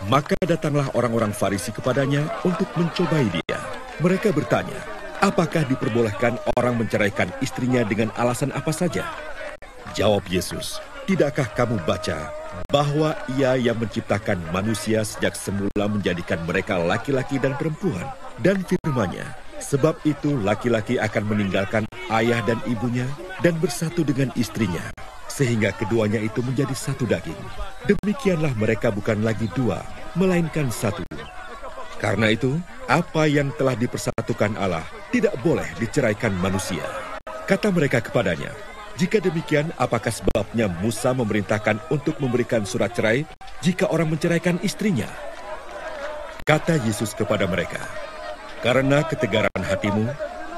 Maka datanglah orang-orang Farisi kepadanya untuk mencobai dia. Mereka bertanya, apakah diperbolehkan orang menceraikan istrinya dengan alasan apa saja? Jawab Yesus, tidakkah kamu baca bahwa Ia yang menciptakan manusia sejak semula menjadikan mereka laki-laki dan perempuan? Dan firman-Nya, sebab itu laki-laki akan meninggalkan ayah dan ibunya dan bersatu dengan istrinya, sehingga keduanya itu menjadi satu daging. Demikianlah mereka bukan lagi dua, melainkan satu. Karena itu, apa yang telah dipersatukan Allah tidak boleh diceraikan manusia. Kata mereka kepadanya, jika demikian, apakah sebabnya Musa memerintahkan untuk memberikan surat cerai jika orang menceraikan istrinya? Kata Yesus kepada mereka, karena ketegaran hatimu,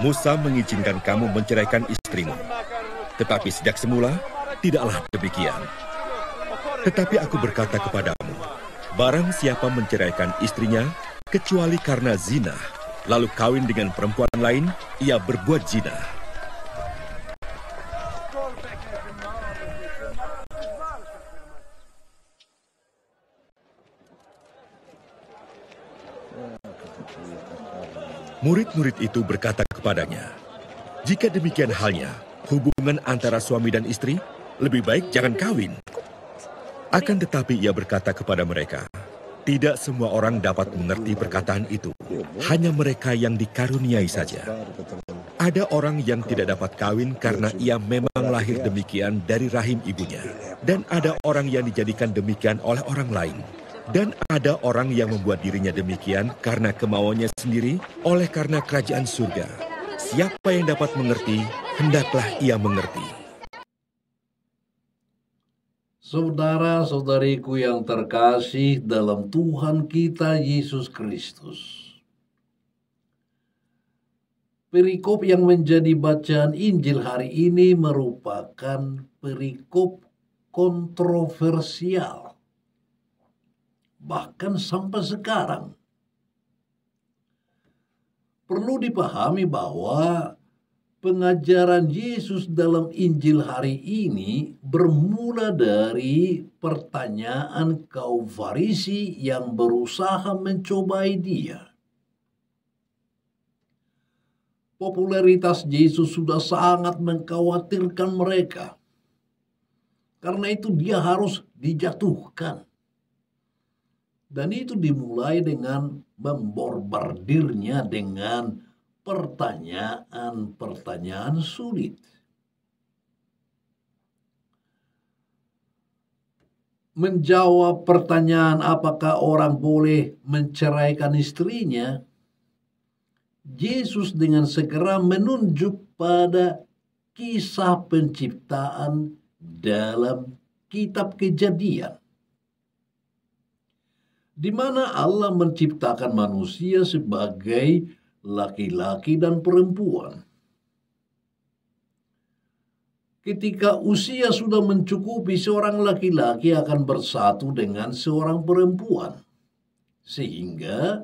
Musa mengizinkan kamu menceraikan istrimu. Tetapi sejak semula, tidaklah demikian. Tetapi aku berkata kepadamu, barang siapa menceraikan istrinya, kecuali karena zina, lalu kawin dengan perempuan lain, ia berbuat zina. Murid-murid itu berkata kepadanya, jika demikian halnya, hubungan antara suami dan istri, lebih baik jangan kawin. Akan tetapi ia berkata kepada mereka, tidak semua orang dapat mengerti perkataan itu, hanya mereka yang dikaruniai saja. Ada orang yang tidak dapat kawin karena ia memang lahir demikian dari rahim ibunya. Dan ada orang yang dijadikan demikian oleh orang lain. Dan ada orang yang membuat dirinya demikian karena kemauannya sendiri, oleh karena kerajaan surga. Siapa yang dapat mengerti, hendaklah ia mengerti. Saudara-saudariku yang terkasih dalam Tuhan kita Yesus Kristus. Perikop yang menjadi bacaan Injil hari ini merupakan perikop kontroversial. Bahkan sampai sekarang. Perlu dipahami bahwa pengajaran Yesus dalam Injil hari ini bermula dari pertanyaan kaum Farisi yang berusaha mencobai dia. Popularitas Yesus sudah sangat mengkhawatirkan mereka. Karena itu dia harus dijatuhkan. Dan itu dimulai dengan membombardirnya dengan pertanyaan-pertanyaan sulit. Menjawab pertanyaan apakah orang boleh menceraikan istrinya, Yesus dengan segera menunjuk pada kisah penciptaan dalam kitab Kejadian, di mana Allah menciptakan manusia sebagai laki-laki dan perempuan. Ketika usia sudah mencukupi, seorang laki-laki akan bersatu dengan seorang perempuan. Sehingga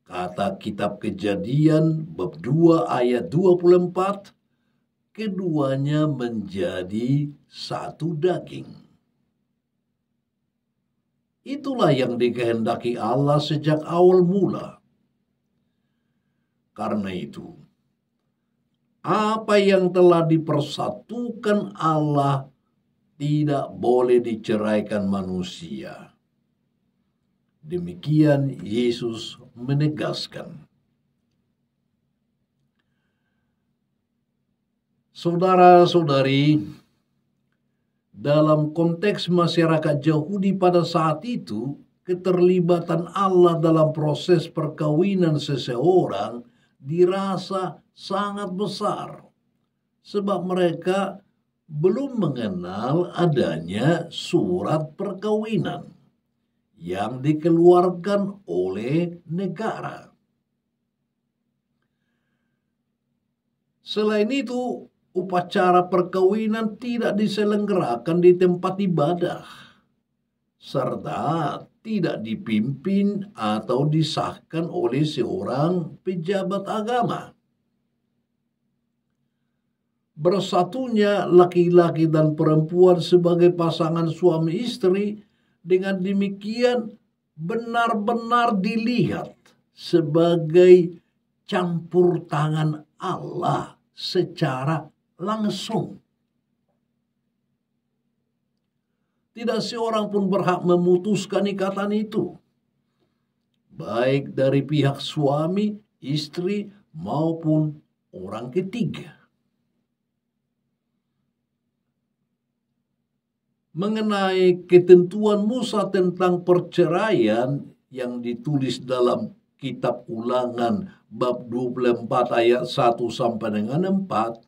kata kitab Kejadian bab 2 ayat 24, keduanya menjadi satu daging. Itulah yang dikehendaki Allah sejak awal mula. Karena itu, apa yang telah dipersatukan Allah tidak boleh diceraikan manusia. Demikian Yesus menegaskan. Saudara-saudari, dalam konteks masyarakat Yahudi pada saat itu, keterlibatan Allah dalam proses perkawinan seseorang dirasa sangat besar, sebab mereka belum mengenal adanya surat perkawinan yang dikeluarkan oleh negara. Selain itu, upacara perkawinan tidak diselenggarakan di tempat ibadah, serta tidak dipimpin atau disahkan oleh seorang pejabat agama. Bersatunya laki-laki dan perempuan sebagai pasangan suami istri, dengan demikian benar-benar dilihat sebagai campur tangan Allah secara langsung. Tidak seorang pun berhak memutuskan ikatan itu, baik dari pihak suami, istri, maupun orang ketiga. Mengenai ketentuan Musa tentang perceraian yang ditulis dalam kitab Ulangan bab 24 ayat 1 sampai dengan 4,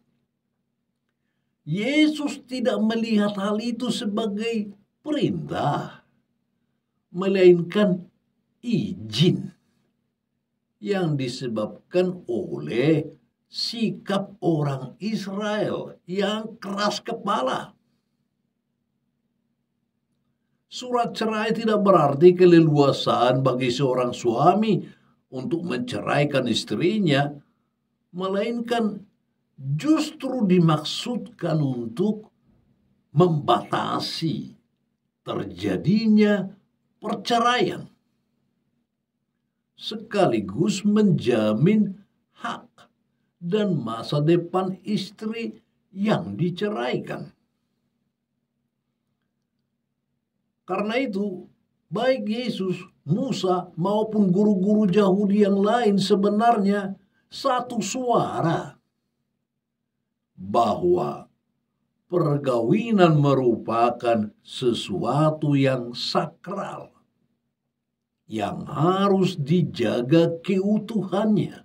Yesus tidak melihat hal itu sebagai perintah, melainkan izin yang disebabkan oleh sikap orang Israel yang keras kepala. Surat cerai tidak berarti keleluasaan bagi seorang suami untuk menceraikan istrinya, melainkan justru dimaksudkan untuk membatasi terjadinya perceraian, sekaligus menjamin hak dan masa depan istri yang diceraikan. Karena itu, baik Yesus, Musa, maupun guru-guru Yahudi yang lain sebenarnya satu suara bahwa perkawinan merupakan sesuatu yang sakral, yang harus dijaga keutuhannya.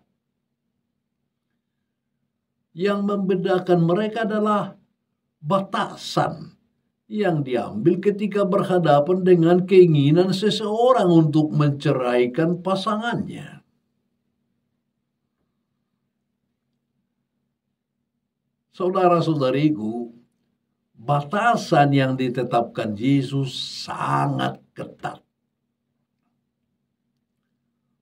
Yang membedakan mereka adalah batasan yang diambil ketika berhadapan dengan keinginan seseorang untuk menceraikan pasangannya. Saudara-saudariku, batasan yang ditetapkan Yesus sangat ketat.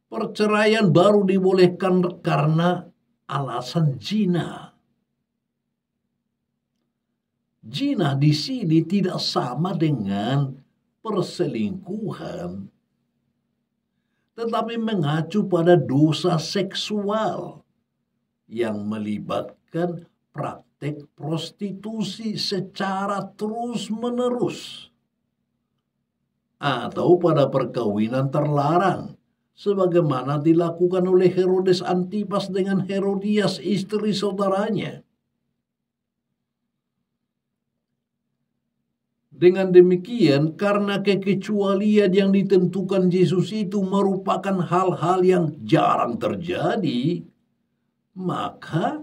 Perceraian baru dibolehkan karena alasan zina. Zina di sini tidak sama dengan perselingkuhan, tetapi mengacu pada dosa seksual yang melibatkan praktek prostitusi secara terus-menerus, atau pada perkawinan terlarang, sebagaimana dilakukan oleh Herodes Antipas dengan Herodias, istri saudaranya. Dengan demikian, karena kekecualian yang ditentukan Yesus itu merupakan hal-hal yang jarang terjadi, maka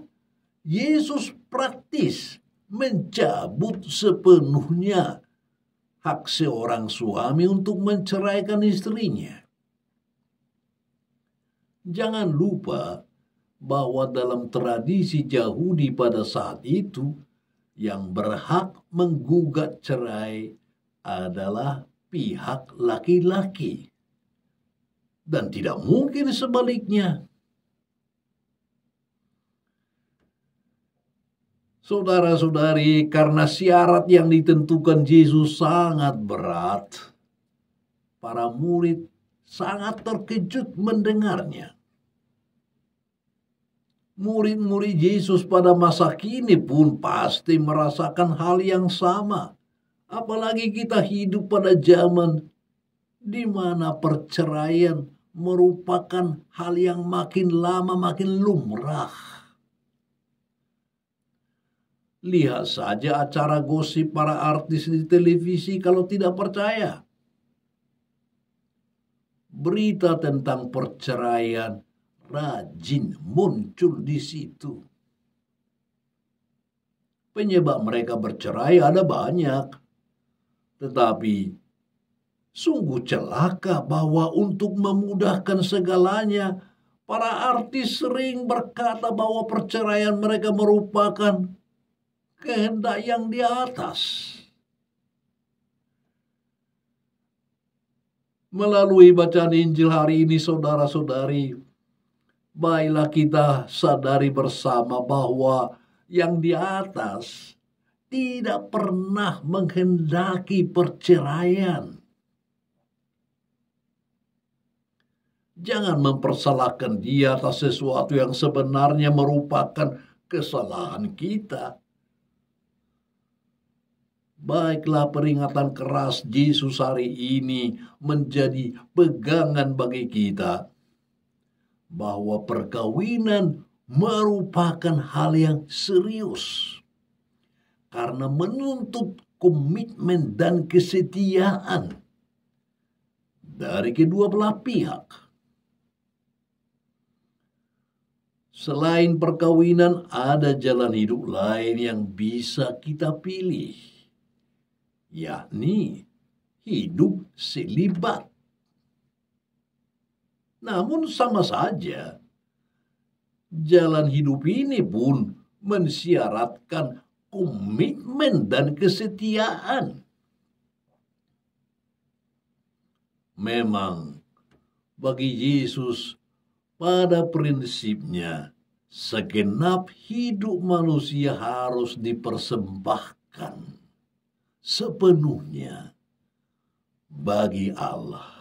Yesus praktis mencabut sepenuhnya hak seorang suami untuk menceraikan istrinya. Jangan lupa bahwa dalam tradisi Yahudi pada saat itu, yang berhak menggugat cerai adalah pihak laki-laki, dan tidak mungkin sebaliknya. Saudara-saudari, karena syarat yang ditentukan Yesus sangat berat, para murid sangat terkejut mendengarnya. Murid-murid Yesus pada masa kini pun pasti merasakan hal yang sama. Apalagi kita hidup pada zaman di mana perceraian merupakan hal yang makin lama makin lumrah. Lihat saja acara gosip para artis di televisi kalau tidak percaya. Berita tentang perceraian rajin muncul di situ. Penyebab mereka bercerai ada banyak, tetapi sungguh celaka bahwa untuk memudahkan segalanya, para artis sering berkata bahwa perceraian mereka merupakan kehendak yang di atas. Melalui bacaan Injil hari ini, saudara-saudari, baiklah kita sadari bersama bahwa yang di atas tidak pernah menghendaki perceraian. Jangan mempersalahkan dia atas sesuatu yang sebenarnya merupakan kesalahan kita. Baiklah, peringatan keras Yesus hari ini menjadi pegangan bagi kita bahwa perkawinan merupakan hal yang serius karena menuntut komitmen dan kesetiaan dari kedua belah pihak. Selain perkawinan, ada jalan hidup lain yang bisa kita pilih, yakni hidup selibat. Namun sama saja, jalan hidup ini pun mensyaratkan komitmen dan kesetiaan. Memang bagi Yesus pada prinsipnya segenap hidup manusia harus dipersembahkan sepenuhnya bagi Allah.